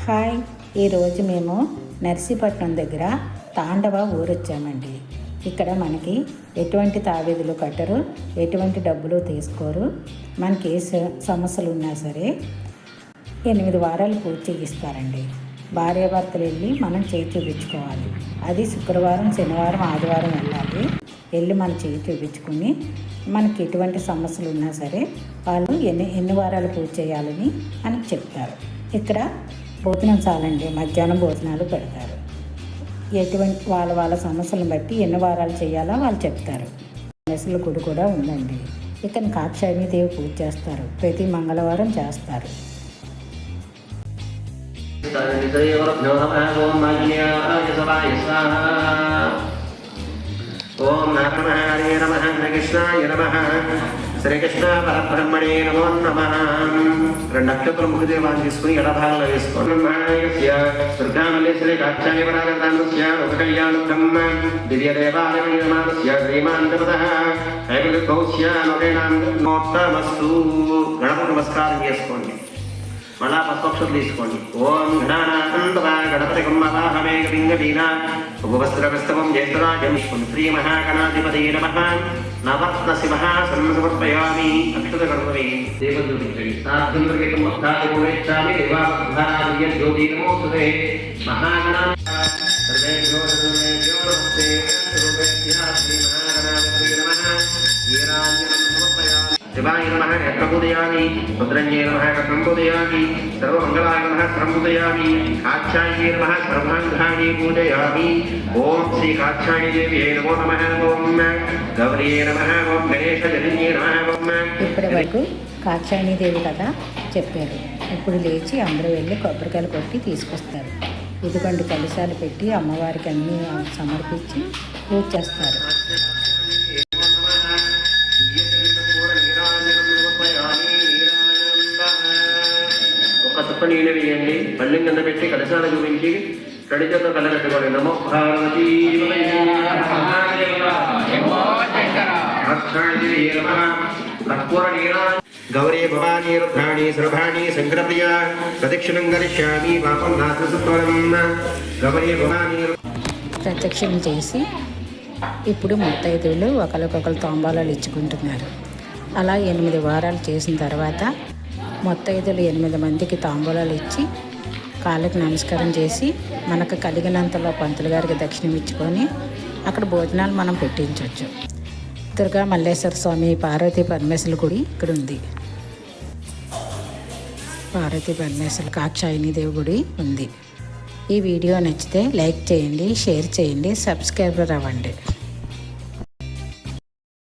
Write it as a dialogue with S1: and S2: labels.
S1: Hi, ఈరోజు మేము నర్సీపట్నం దగ్గర తాండవ ఊరొచ్చామండి. ఇక్కడ మనకి ఎటువంటి తావీదులు కట్టరు, ఎటువంటి డబ్బులు తీసుకోరు. మనకి ఏ సమస్యలు ఉన్నా సరే 8 వారాలు పూజ చేయిస్తారండి. భార్యాభర్తలు వెళ్ళి మనం చేయి చూపించుకోవాలి. అది శుక్రవారం, శనివారం, ఆదివారం వెళ్ళి మన చేయి చూపించుకుని మనకి ఎటువంటి సమస్యలు ఉన్నా సరే వాళ్ళు ఎన్ని వారాలు పూజ చేయాలని అని చెప్తారు. ఇక్కడ భోజనం చాలండి, మధ్యాహ్నం భోజనాలు పెడతారు. ఎటువంటి వాళ్ళ సమస్యలను బట్టి ఎన్ని వారాలు చేయాలో వాళ్ళు చెప్తారు. మెసల గుడి కూడా ఉందండి. ఇక్కడ కాక్షాయణీదేవి పూజ చేస్తారు, ప్రతి మంగళవారం చేస్తారు.
S2: ఓం నమః హరే నమః కృష్ణాయ నమః శ్రీకృష్ణ పరబ్రహ్మణే నమో నమః. 2 నక్షత్రం ముఖదేవాన్ని తీసుకుని ఎడభాగంలో వేసుకోండి. దుర్గామల్లేశ్వరి కాక్షాయ పరాగతానుస్య ఉపకళ్యాణ బ్రహ్మ దివ్యదేవాలయ నిర్మాణస్య శ్రీమాంతపదః ఐకగౌస్య నోత్తమస్తు. గణపతి నమస్కారం చేసుకోండి. మళ్ళా పస్పక్షులు తీసుకోండి. ఓం ఘనానాథంతవా గణపతి కుమ్మవాహమే లింగదీనా ఉపవస్త్రవస్తవం జ్యేష్ఠరాజం శ్రీ మహాగణాధిపతి నమః. నవరత్న శివహాసనం సమర్పయామి. అక్షత గణపతి దేవం చూపించండి. సాధ్యంతరికం వక్తాదిమోక్షామి దేవాధార్య జ్యోతి నమోస్తుతే మహాగణా సర్వేభ్యో సర్వేభ్యో నమస్తే సర్వేభ్యః శ్రీ మహాగణాధిపతి నమః. వీరాంజనం సమర్పయామి. శివాయ నమః యత్రముదయామి, రుద్రన్యే నమః కర్ణముదయామి, సర్వమంగళాయ నమః సర్వముదయామి, కాక్షాయణే నమః సర్వాంగాని పూజయామి. ఓం శ్రీ కాక్షాయణీదేవ్యై నమో నమః. ఓం గౌర్యే నమః. ఓం గణేశజనన్యే నమః. ఓం.
S1: ఇప్పటి వరకు కాక్షాయణీదేవి కథ చెప్పారు. ఇప్పుడు లేచి అందరూ వెళ్ళి కొబ్బరికాయలు కొట్టి తీసుకొస్తారు. ఇదిగోండి కలశాలు పెట్టి అమ్మవారికి అన్నీ సమర్పించి పూజ చేస్తారు.
S2: చుక్క నీళ్ళు వేయండి. పళ్ళెం కింద పెట్టి కలశాలు చూపించి కడిచతో కలగట్టుకోండి. నమో పార్వతీ గౌరీ భవానీ రుద్రాణి సర్వాణి శంకరప్రియ ప్రదక్షిణం గరిష్యామి పాపం నాశనం. గౌరీ భవానీ
S1: ప్రదక్షిణ చేసి ఇప్పుడు ముత్తైదువులు ఒకరికొకరు తాంబాలాలు ఇచ్చుకుంటున్నారు. అలా 8 వారాలు చేసిన తర్వాత ముత్తైదులు 8 మందికి తాంబూలాలు ఇచ్చి కాళ్ళకి నమస్కారం చేసి మనకు కలిగినంతలో పంతులు గారికి దక్షిణం ఇచ్చుకొని అక్కడ భోజనాలు మనం పెట్టించవచ్చు. దుర్గా మల్లేశ్వర స్వామి, పార్వతీ పరమేశ్వరుల గుడి ఇక్కడ ఉంది. పార్వతీ పరమేశ్వరుల కాక్షాయణీదేవి గుడి ఉంది. ఈ వీడియో నచ్చితే లైక్ చేయండి, షేర్ చేయండి, సబ్స్క్రైబర్ అవ్వండి.